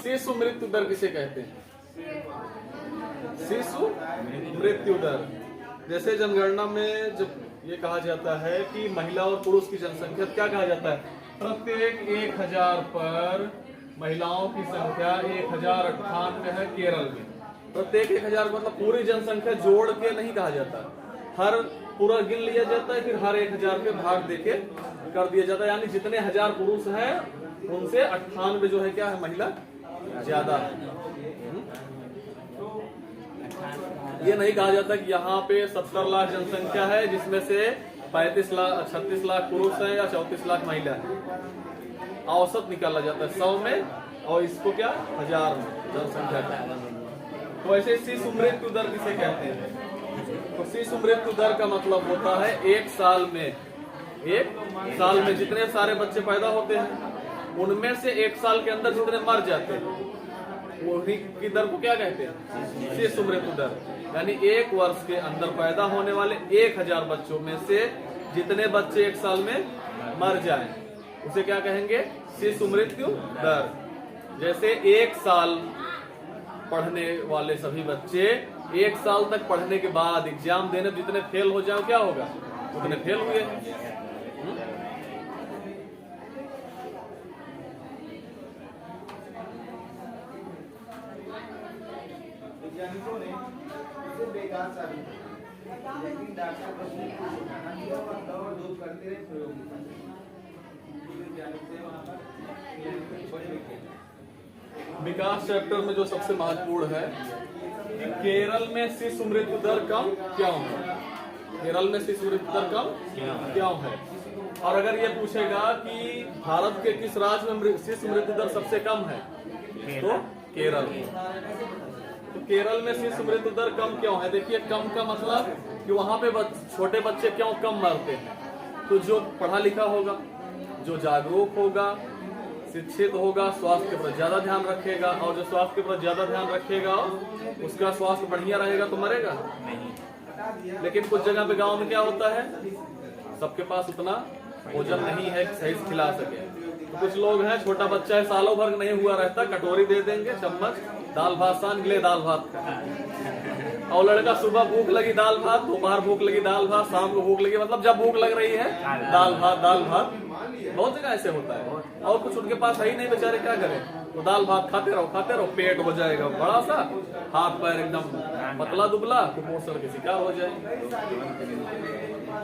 शिशु मृत्यु दर किसे कहते हैं? शिशु मृत्यु दर। जैसे जनगणना में जब ये कहा जाता है कि महिला और पुरुष की जनसंख्या, क्या कहा जाता है? प्रत्येक 1000 पर महिलाओं की संख्या 1098 है केरल में। प्रत्येक 1000 मतलब पूरी जनसंख्या जोड़ के नहीं कहा जाता, हर पूरा गिन लिया जाता है, फिर हर 1000 पे भाग देके कर दिया जाता है। यानी जितने 1000 पुरुष हैं उनसे 98 जो है क्या है, महिला ज्यादा है। ये नहीं कहा जाता कि यहाँ पे 70 लाख जनसंख्या है जिसमें से 36 लाख पुरुष है या 34 लाख महिला है। औसत निकाला जाता है 100 में, और इसको क्या 1000 में जनसंख्या का। तो ऐसे शिशु मृत्यु दर किसे कहते हैं? तो शिशु मृत्यु दर का मतलब होता है एक साल में जितने सारे बच्चे पैदा होते हैं उनमें से एक साल के अंदर जितने मर जाते हैं वही की दर को क्या कहते हैं? शिशु मृत्यु दर। यानी एक वर्ष के अंदर पैदा होने वाले 1000 बच्चों में से जितने बच्चे एक साल में मर जाएं उसे क्या कहेंगे? शिशु मृत्यु दर। जैसे एक साल पढ़ने वाले सभी बच्चे 1 साल तक पढ़ने के बाद एग्जाम देने जितने फेल हो जाए क्या होगा? उतने फेल हुए। वैज्ञानिकों ने इसे बेकार साबित किया, लेकिन डॉक्टर प्रश्न और दूध करते रहे प्रयोग। विकास चैप्टर में जो सबसे महत्वपूर्ण है कि केरल में शिशु मृत्यु दर कम क्यों है? केरल में शिशु मृत्यु दर कम क्यों है? और अगर ये पूछेगा कि भारत के किस राज्य में शिशु मृत्यु दर सबसे कम है, तो केरल। तो केरल में शिशु मृत्यु दर कम क्यों है? देखिए, कम का मतलब कि वहाँ पे छोटे बच्चे क्यों कम मरते हैं? तो जो पढ़ा लिखा होगा, जो जागरूक होगा, शिक्षित होगा, स्वास्थ्य के प्रति ज्यादा ध्यान रखेगा, और जो स्वास्थ्य के प्रति ज्यादा ध्यान रखेगा उसका स्वास्थ्य बढ़िया रहेगा तो मरेगा नहीं। लेकिन कुछ जगह पे गांव में क्या होता है, सबके पास उतना भोजन नहीं है सही से खिला सके। तो कुछ लोग हैं, छोटा बच्चा है, सालों भर नहीं हुआ रहता, कटोरी दे देंगे, चम्मच, दाल भात सान के लिए दाल भात का। और लड़का सुबह भूख लगी दाल भात, दोपहर भूख लगी दाल भात, शाम को भूख लगी, मतलब जब भूख लग रही है दाल भात। बहुत जगह ऐसे होता है। और कुछ उनके पास है ही नहीं, बेचारे क्या करें? तो दाल भात खाते रहो, पेट हो जाएगा बड़ा सा, हाथ पैर एकदम पतला दुबला, कुपोषण के शिकार हो जाएंगे।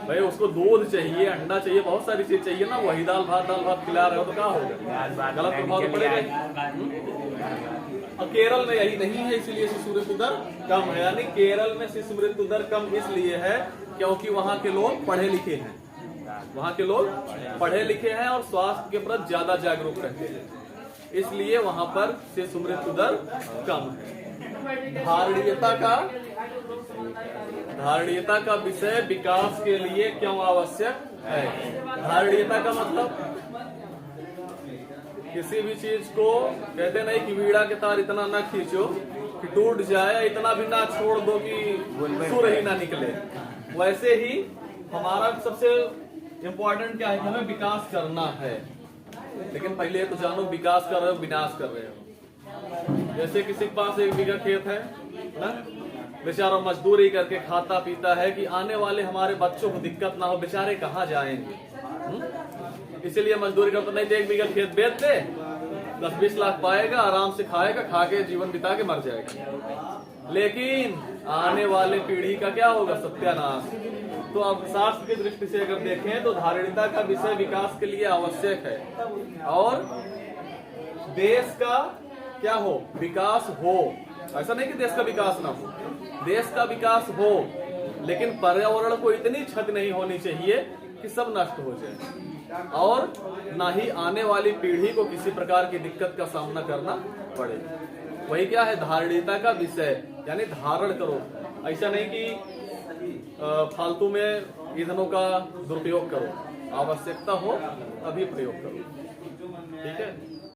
भाई उसको दूध चाहिए, अंडा चाहिए, बहुत सारी चीज चाहिए ना, वही दाल भात खिला रहे हो तो क्या होगा? गलत प्रभाव तो पड़ेगा। और केरल में यही नहीं है, इसलिए शिशु मृत्यु दर कम है। यानी केरल में शिशु मृत्यु दर कम इसलिए है क्योंकि वहाँ के लोग पढ़े लिखे हैं, और स्वास्थ्य के प्रति ज्यादा जागरूक रहते हैं, इसलिए वहाँ पर शिशु मृत्यु दर कम है। धारणीयता का विषय विकास के लिए क्यों आवश्यक है? धारणीयता का मतलब किसी भी चीज को कहते नहीं कि वीणा के तार इतना ना खींचो कि टूट जाए, इतना भी ना छोड़ दो कि सुर ही ना निकले। वैसे ही हमारा सबसे इम्पोर्टेंट क्या है? हमें विकास करना है, लेकिन पहले तो जानो विकास कर रहे हो विनाश कर रहे हो। जैसे किसी के पास 1 बीघा खेत है ना, बेचारा मजदूरी करके खाता पीता है कि आने वाले हमारे बच्चों को दिक्कत ना हो, बेचारे कहाँ जाएंगे? इसीलिए मजदूरी करता नहीं, 1 बीघा खेत बेच दे, 10-20 लाख पाएगा, आराम से खाएगा, खा के जीवन बिता के मर जाएगा। लेकिन आने वाले पीढ़ी का क्या होगा? सत्यानाश। तो अब शास्त्र की दृष्टि से अगर देखें तो धारणीयता का विषय विकास के लिए आवश्यक है, और देश का क्या हो? विकास हो। ऐसा नहीं कि देश का विकास ना हो, देश का विकास हो, लेकिन पर्यावरण को इतनी क्षति नहीं होनी चाहिए कि सब नष्ट हो जाए, और ना ही आने वाली पीढ़ी को किसी प्रकार की दिक्कत का सामना करना पड़े। वही क्या है? धारणीयता का विषय, यानी धारण करो। ऐसा नहीं कि फालतू में ईंधनों का दुरुपयोग करो, आवश्यकता हो तभी प्रयोग करो। ठीक है।